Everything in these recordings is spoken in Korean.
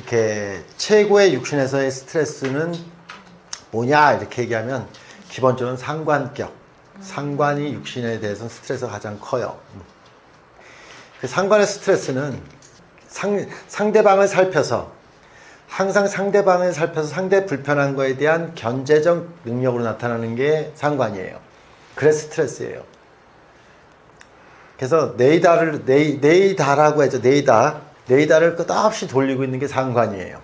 이렇게 최고의 육신에서의 스트레스는 뭐냐 이렇게 얘기하면 기본적으로 상관격. 상관이 육신에 대해서는 스트레스가 가장 커요. 그 상관의 스트레스는 상대방을 살펴서 항상 상대방을 살펴서 상대 불편한 거에 대한 견제적 능력으로 나타나는 게 상관이에요. 그래서 스트레스예요. 그래서 네이다라고 하죠. 네이다를 끝없이 돌리고 있는 게 상관이에요.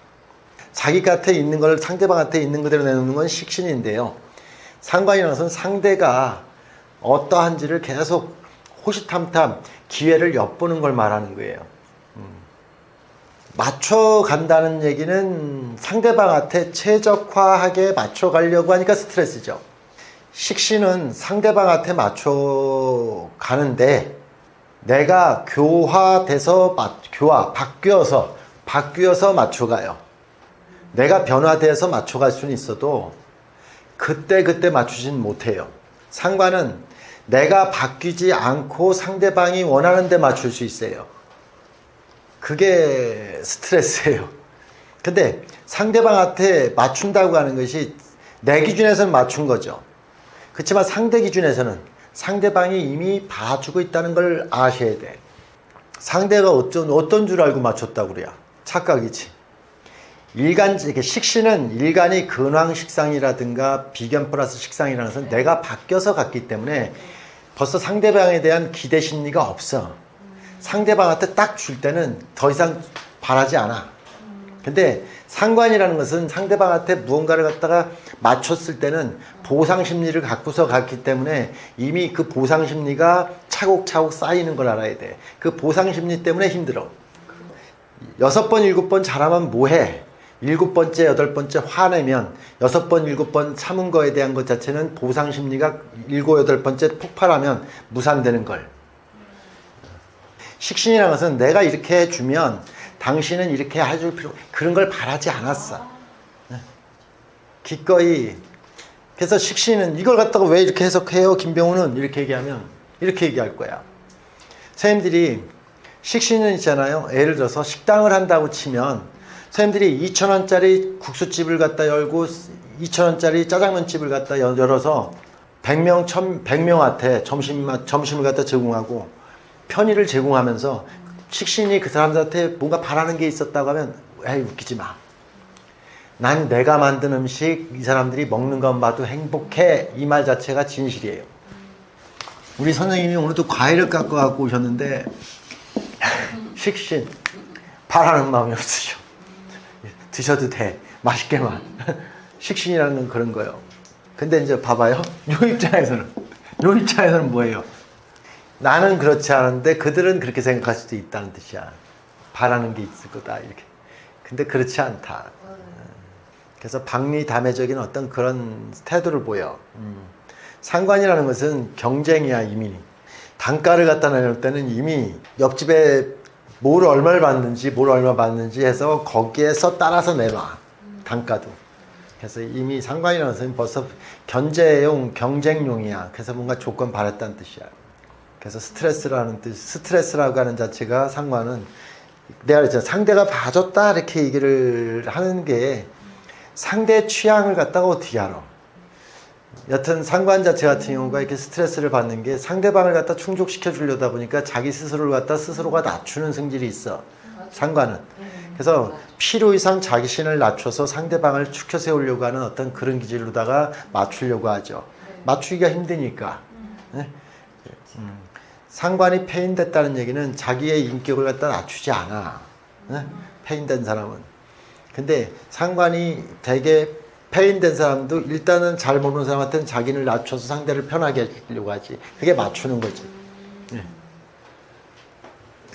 자기 곁에 있는 걸 상대방한테 있는 그대로 내놓는 건 식신인데요. 상관이라는 것은 상대가 어떠한지를 계속 호시탐탐 기회를 엿보는 걸 말하는 거예요. 맞춰간다는 얘기는 상대방한테 최적화하게 맞춰가려고 하니까 스트레스죠. 식신은 상대방한테 맞춰가는데 내가 바뀌어서 맞춰가요. 내가 변화돼서 맞춰갈 수는 있어도 그때 맞추진 못해요. 상관은 내가 바뀌지 않고 상대방이 원하는 데 맞출 수 있어요. 그게 스트레스예요. 근데 상대방한테 맞춘다고 하는 것이 내 기준에서는 맞춘 거죠. 그렇지만 상대 기준에서는 상대방이 이미 봐주고 있다는 걸 아셔야 돼. 상대가 어떤 줄 알고 맞췄다고 그래야 착각이지. 식신은 일간이 근황식상이라든가 비견 플러스 식상이라는 것은 내가 바뀌어서 갔기 때문에 벌써 상대방에 대한 기대 심리가 없어. 상대방한테 딱 줄 때는 더 이상 바라지 않아. 근데 상관이라는 것은 상대방한테 무언가를 갖다가 맞췄을 때는 보상심리를 갖고서 갔기 때문에 이미 그 보상심리가 차곡차곡 쌓이는 걸 알아야 돼. 그 보상심리 때문에 힘들어. 6번, 7번 잘하면 뭐해? 7번째, 8번째 화내면 6번, 7번 참은 거에 대한 것 자체는 보상심리가 7, 8번째 폭발하면 무산되는 걸. 식신이라는 것은 내가 이렇게 해주면 당신은 이렇게 해줄 그런 걸 바라지 않았어. 기꺼이. 그래서 식신은 이걸 갖다가 왜 이렇게 해석해요? 김병우는 이렇게 얘기하면 이렇게 얘기할 거야. 선생님들이 식신은 있잖아요. 예를 들어서 식당을 한다고 치면 선생님들이 2,000원짜리 국수집을 갖다 열고 2,000원짜리 짜장면집을 갖다 열어서 100명한테 점심을 갖다 제공하고 편의를 제공하면서 식신이 그 사람들한테 뭔가 바라는 게 있었다고 하면 에이 웃기지 마. 난 내가 만든 음식 이 사람들이 먹는 것만 봐도 행복해. 이 말 자체가 진실이에요. 우리 선생님이 오늘도 과일을 갖고 오셨는데 식신 바라는 마음이 없으셔. 드셔도 돼. 맛있게만. 식신이라는 건 그런 거예요. 근데 이제 봐봐요. 요 입장에서는 뭐예요? 나는 그렇지 않은데 그들은 그렇게 생각할 수도 있다는 뜻이야. 바라는 게 있을 거다 이렇게. 근데 그렇지 않다. 그래서 박리담회적인 어떤 그런 태도를 보여. 상관이라는 것은 경쟁이야 이미. 단가를 갖다 내놓을 때는 이미 옆집에 뭘 얼마 받는지 해서 거기에서 따라서 내놔. 단가도. 그래서 이미 상관이라는 것은 벌써 견제용, 경쟁용이야. 그래서 뭔가 조건 바랬다는 뜻이야. 그래서 스트레스라고 하는 자체가 상관은 내가 그랬잖아. 상대가 봐줬다 이렇게 얘기를 하는 게 상대의 취향을 갖다가 어떻게 알아? 여튼 상관 자체 같은 경우가 이렇게 스트레스를 받는 게 상대방을 갖다 충족시켜 주려다 보니까 자기 스스로를 갖다 스스로가 낮추는 성질이 있어. 상관은. 그래서 필요 이상 자기 신을 낮춰서 상대방을 축혀 세우려고 하는 어떤 그런 기질로다가 맞추려고 하죠. 맞추기가 힘드니까. 네? 상관이 폐인됐다는 얘기는 자기의 인격을 갖다 낮추지 않아. 네? 폐인된 사람은. 근데 상관이 되게 폐인된 사람도 일단은 잘 모르는 사람한테는 자기를 낮춰서 상대를 편하게 하려고 하지. 그게 맞추는 거지. 네.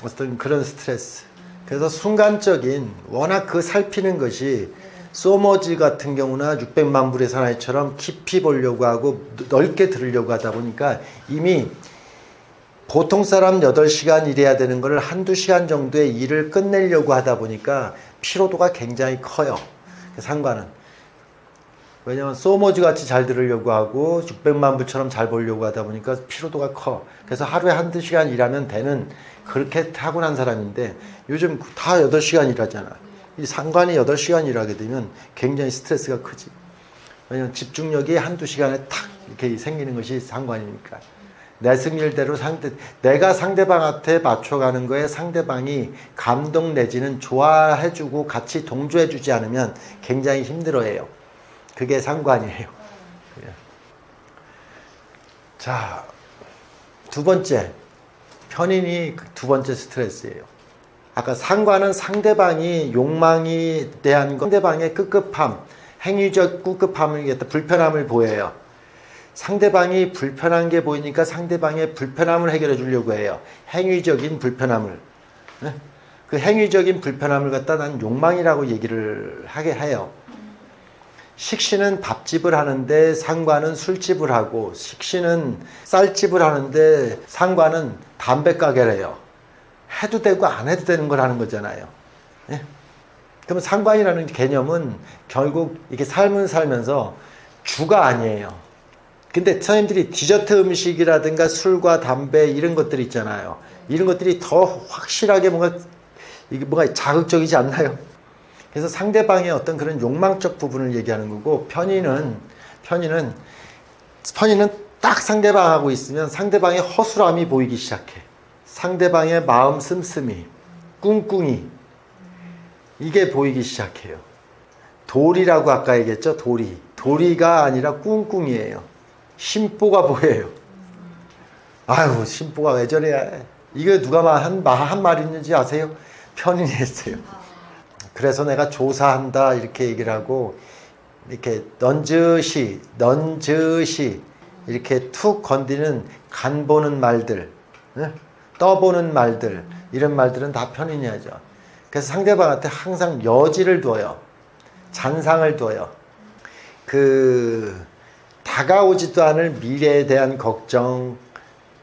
어떤 그런 스트레스. 그래서 순간적인 워낙 그 살피는 것이 소머지 같은 경우나 600만 불의 사나이처럼 깊이 보려고 하고 넓게 들으려고 하다 보니까 이미 보통 사람 8시간 일해야 되는 걸 한두 시간 정도의 일을 끝내려고 하다 보니까 피로도가 굉장히 커요. 상관은. 왜냐면 소머지 같이 잘 들으려고 하고 600만 불처럼 잘 보려고 하다 보니까 피로도가 커. 그래서 하루에 한두 시간 일하면 되는 그렇게 타고난 사람인데 요즘 다 8시간 일하잖아. 이 상관이 8시간 일하게 되면 굉장히 스트레스가 크지. 왜냐면 집중력이 한두 시간에 탁 이렇게 생기는 것이 상관이니까. 내 승일대로 내가 상대방한테 맞춰가는 거에 상대방이 감동 내지는 좋아해주고 같이 동조해주지 않으면 굉장히 힘들어해요. 그게 상관이에요. 자, 두 번째. 편인이 두 번째 스트레스예요. 아까 상관은 상대방이 욕망에 대한 상대방의 급급함, 행위적 급급함을, 불편함을 보여요. 상대방이 불편한 게 보이니까 상대방의 불편함을 해결해 주려고 해요. 행위적인 불편함을. 그 행위적인 불편함을 갖다 난 욕망이라고 얘기를 하게 해요. 식신은 밥집을 하는데 상관은 술집을 하고, 식신은 쌀집을 하는데 상관은 담배 가게를 해요. 해도 되고 안 해도 되는 걸 하는 거잖아요. 예? 그러면 상관이라는 개념은 결국 이렇게 삶을 살면서 주가 아니에요. 근데 선생님들이 디저트 음식이라든가 술과 담배 이런 것들 있잖아요. 이런 것들이 더 확실하게 뭔가 자극적이지 않나요? 그래서 상대방의 어떤 그런 욕망적 부분을 얘기하는 거고, 편인은 딱 상대방하고 있으면 상대방의 허술함이 보이기 시작해. 상대방의 마음 씀씀이, 꿍꿍이, 이게 보이기 시작해요. 도리라고 아까 얘기했죠. 도리가 아니라 꿍꿍이에요. 심보가 보여요. 아유, 심보가 왜 저래. 이거 누가 한 말 있는지 아세요? 편인이 했어요. 그래서 내가 조사한다 이렇게 얘기를 하고, 이렇게 넌즈시 이렇게 툭 건드리는 간 보는 말들, 떠보는 말들, 이런 말들은 다 편인이 하죠. 그래서 상대방한테 항상 여지를 둬요. 잔상을 둬요. 다가오지도 않을 미래에 대한 걱정,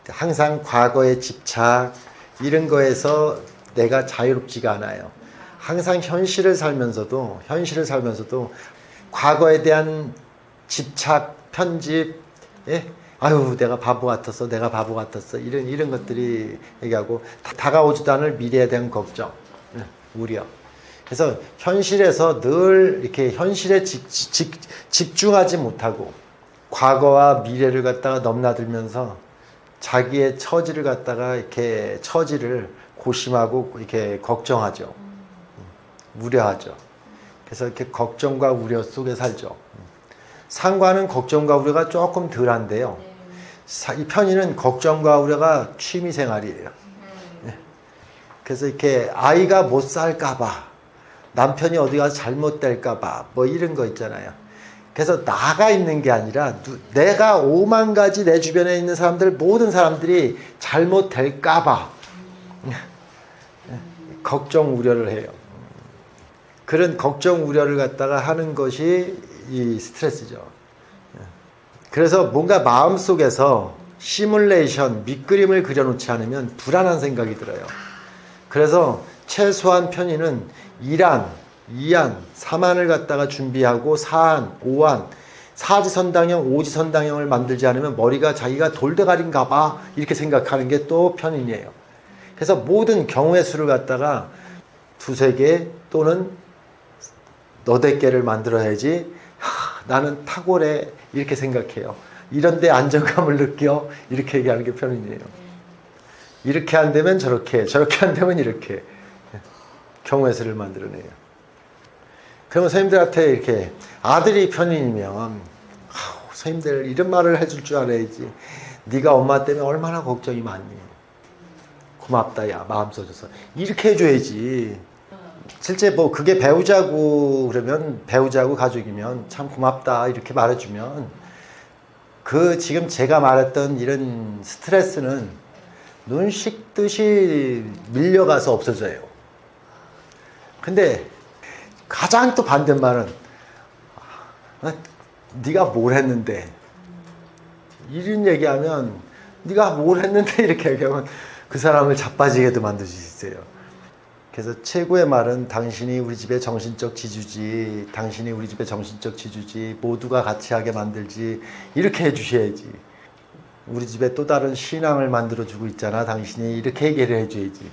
항상 과거에 집착, 이런 거에서 내가 자유롭지가 않아요. 항상 현실을 살면서도 과거에 대한 집착, 편집, 예? 아유, 내가 바보 같았어, 이런 것들이 얘기하고, 다가오지도 않을 미래에 대한 걱정, 우려. 그래서 현실에서 늘 이렇게 현실에 집중하지 못하고, 과거와 미래를 갖다가 넘나들면서 자기의 처지를 갖다가 이렇게 처지를 고심하고 이렇게 걱정하죠. 우려하죠. 그래서 이렇게 걱정과 우려 속에 살죠. 상관은 걱정과 우려가 조금 덜한데요. 이 편인은 걱정과 우려가 취미 생활이에요. 그래서 이렇게 아이가 못 살까봐, 남편이 어디 가서 잘못될까봐, 뭐 이런 거 있잖아요. 그래서 나가 있는 게 아니라 내가 5만 가지 내 주변에 있는 모든 사람들이 잘못될까봐 걱정 우려를 해요. 그런 걱정 우려를 갖다가 하는 것이 이 스트레스죠. 그래서 뭔가 마음속에서 시뮬레이션, 밑그림을 그려놓지 않으면 불안한 생각이 들어요. 그래서 최소한 편의는 1안, 2안, 3안을 갖다가 준비하고 4안, 5안, 사지선당형, 오지선당형을 만들지 않으면 머리가 자기가 돌대가리인가 봐 이렇게 생각하는 게 또 편인이에요. 그래서 모든 경우의 수를 갖다가 2-3개 또는 너댓 개를 만들어야지 나는 탁월해 이렇게 생각해요. 이런데 안정감을 느껴 이렇게 얘기하는 게 편인이에요. 이렇게 안 되면 저렇게 안 되면 이렇게 경우의 수를 만들어내요. 그러면 선생님들한테 이렇게 아들이 편인이면 선생님들 이런 말을 해줄 줄 알아야지. 네가 엄마 때문에 얼마나 걱정이 많니. 고맙다 야 마음 써줘서 이렇게 해줘야지. 실제 뭐 그게 배우자고 그러면 배우자고 가족이면 참 고맙다 이렇게 말해주면 지금 제가 말했던 이런 스트레스는 눈 씻듯이 밀려가서 없어져요. 근데 가장 또 반대말은 네가 뭘 했는데 이런 얘기하면 네가 뭘 했는데 이렇게 얘기하면 그 사람을 자빠지게도 만들 수 있어요. 그래서 최고의 말은 당신이 우리 집의 정신적 지주지, 당신이 우리 집의 정신적 지주지, 모두가 같이 하게 만들지 이렇게 해주셔야지. 우리 집에 또 다른 신앙을 만들어주고 있잖아 당신이 이렇게 얘기를 해줘야지.